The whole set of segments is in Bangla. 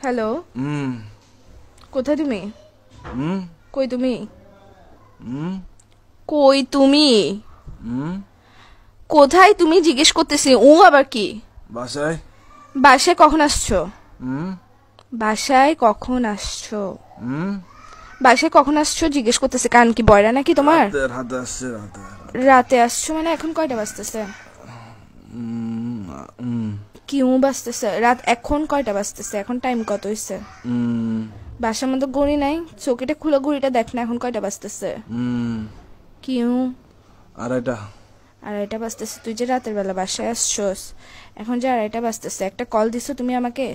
হ্যালো, কোথায় তুমি? কই তুমি? কই তুমি? কোথায় তুমি জিজ্ঞেস করতেছি। আবার কি? বাসায়। বাসায় কখন আসছো? বাসায় কখন আসছো? বাসায় কখন আসছো জিজ্ঞেস করতেছে। কান কি বয়রা নাকি তোমার? রাতে আসছে। রাতে আসছো মানে এখন কয়টা বাজতেছে? কি বাজতেছে? রাত এখন কয়টা বাজতেছে? এখন টাইম কত হইছে? বাসার মধ্যে ঘড়ি নাই? চোখেটা খুলে ঘড়িটা দেখ না, এখন কয়টা বাজতেছে? কি আড়াইটা বাজতেছে। তুই যে রাতের বেলা বাসায় আসছোস, এখন যে আড়াইটা বাজতেছে, একটা কল দিছো তুমি আমাকে?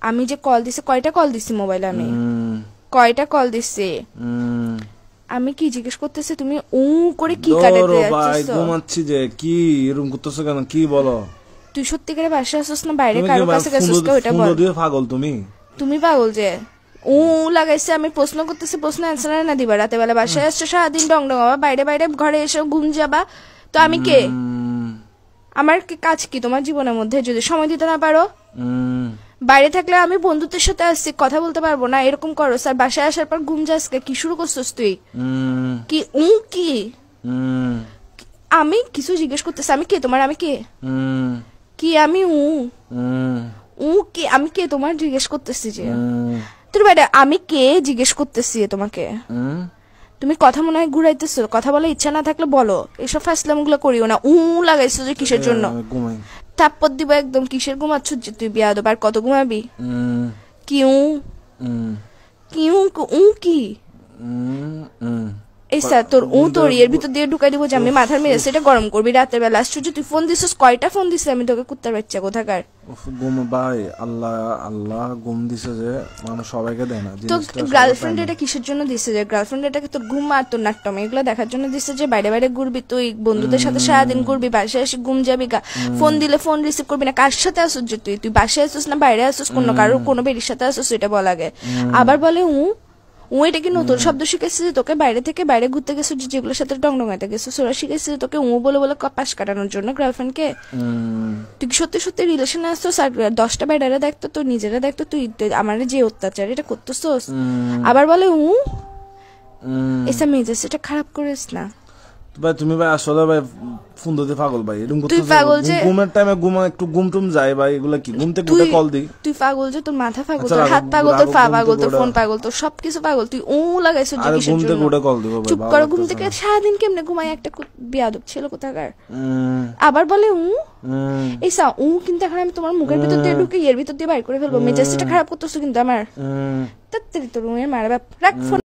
আমি যে কল দিছি, কয়টা কল দিছি মোবাইলে? আমি কয়টা কল দিছি? আমি কি জিজ্ঞেস করতেছি, তুমি করে কি কাটাতে যাচ্ছিস? ঘুমাচ্ছি যে। কি এরকম করতেছো কেন? কি বলো? তুই সত্যি করে বাসায় আসছিস না বাইরে কারো কাছে গেছিস? ওটা বল। পাগল তুমি পাগল যে লাগাইছে। আমি প্রশ্ন করতেছি, প্রশ্ন অ্যান্সার না দিবা? রাতে বেলা বাসায় আসছো, সারাদিন ডং ডং আবার বাইরে বাইরে ঘরে এসে ঘুম যাবা। তো আমি কে? আমার কাজ কি তোমার জীবনের মধ্যে? যদি সময় দিতে না পারো, বাইরে থাকলে আমি বন্ধুদের সাথে আসছি, কথা বলতে পারবো না, এরকম করো স্যার। বাসায় আসার পর ঘুম যাস, কি শুরু করছিস তুই? কি কি আমি কিছু জিজ্ঞেস করতেছি, আমি কে তোমার? আমি কে? কি আমি কি? আমি কে তোমার জিজ্ঞেস করতেছি যে তোর বাইরে আমি কে জিজ্ঞেস করতেছি তোমাকে। তুমি কথা মনে হয় ঘুরাইতেছো। কথা বলার ইচ্ছা না থাকলে বলো, এসব ফাসলাম গুলো করিও না। লাগাইছো যে কিসের জন্য? থাপ্পড় দিব একদম। কিসের ঘুমাচ্ছ যে তুই? বিয়াদব। আর কত ঘুমাবি? কি কি এই স্যার তোর তোর এর ভিতর দিয়ে ঢুকাই দিব যে আমি মাথার মেরে সেটা গরম করবি রাতের বেলা। আসছো যে তুই ফোন দিছিস, কয়টা ফোন দিছিস আমি তোকে? কুত্তার বাচ্চা কোথাকার। ভাই আল্লাহ ঘুম দিছে যে মানুষ সবাইকে দেয় না। তো গার্লফ্রেন্ড এটা কিসের জন্য দিছে? যে গার্লফ্রেন্ড এটাকে তোর ঘুম আর তোর নাট্যম এগুলো দেখার জন্য দিছে যে বাইরে বাইরে ঘুরবি তুই, বন্ধুদের সাথে সারাদিন ঘুরবি, বাসায় এসে ঘুম যাবি। ফোন দিলে ফোন রিসিভ করবি না। কার সাথে আসছিস যে তুই বাসায় আসছিস না বাইরে আসছিস? কোনো বেরির সাথে আসছিস? এটা বল আগে। আবার বলে এটা কি নতুন শব্দ শিখেছিস যে তোকে বাইরে থেকে বাইরে ঘুরতে গেছিস, যেগুলোর সাথে ডংডঙাইতে গেছিস ওরা শিখেছিস তোকে বলে বলে পাশ কাটানোর জন্য গার্লফ্রেন্ডকে? তুই সত্যি সত্যি রিলেশনে আসছিস আর 10টা বাইরে দেখতো, তুই নিজেরা দেখতো, তুই আমার যে অত্যাচার এটা করতেছস। আবার বলে এসা মেজাজ এটা খারাপ করিস না ভাই। তুমি ভাই আসলে ভাই ফোন দিতে পাগল ভাই। এরকম তুই পাগল যে ঘুমের টাইমে একটু ঘুম যায় ভাই। এগুলা কি ঘুম থেকে উঠে কল দি? তুই পাগল যে তোর মাথা পাগল, তোর হাত পাগল, তোর পা পাগল, তোর ফোন পাগল, তোর সবকিছু পাগল। তুই লাগাইছ যে কিসের জন্য? ঘুম থেকে উঠে কল দিব ভাই। চুপ করো। ঘুম থেকে সারাদিন কেমনে ঘুমাই একটা বিয়াদব ছেলে কোথাকার। আবার বলে এইসা কিন্তু এখন আমি তোমার মুখের ভিতর দিয়ে ঢুকে এর ভিতর দিয়ে বাইর করে ফেলবো। মেজাজটা খারাপ করতেছো কিন্তু আমার। তাড়াতাড়ি তোর মারা রাখ ফোন।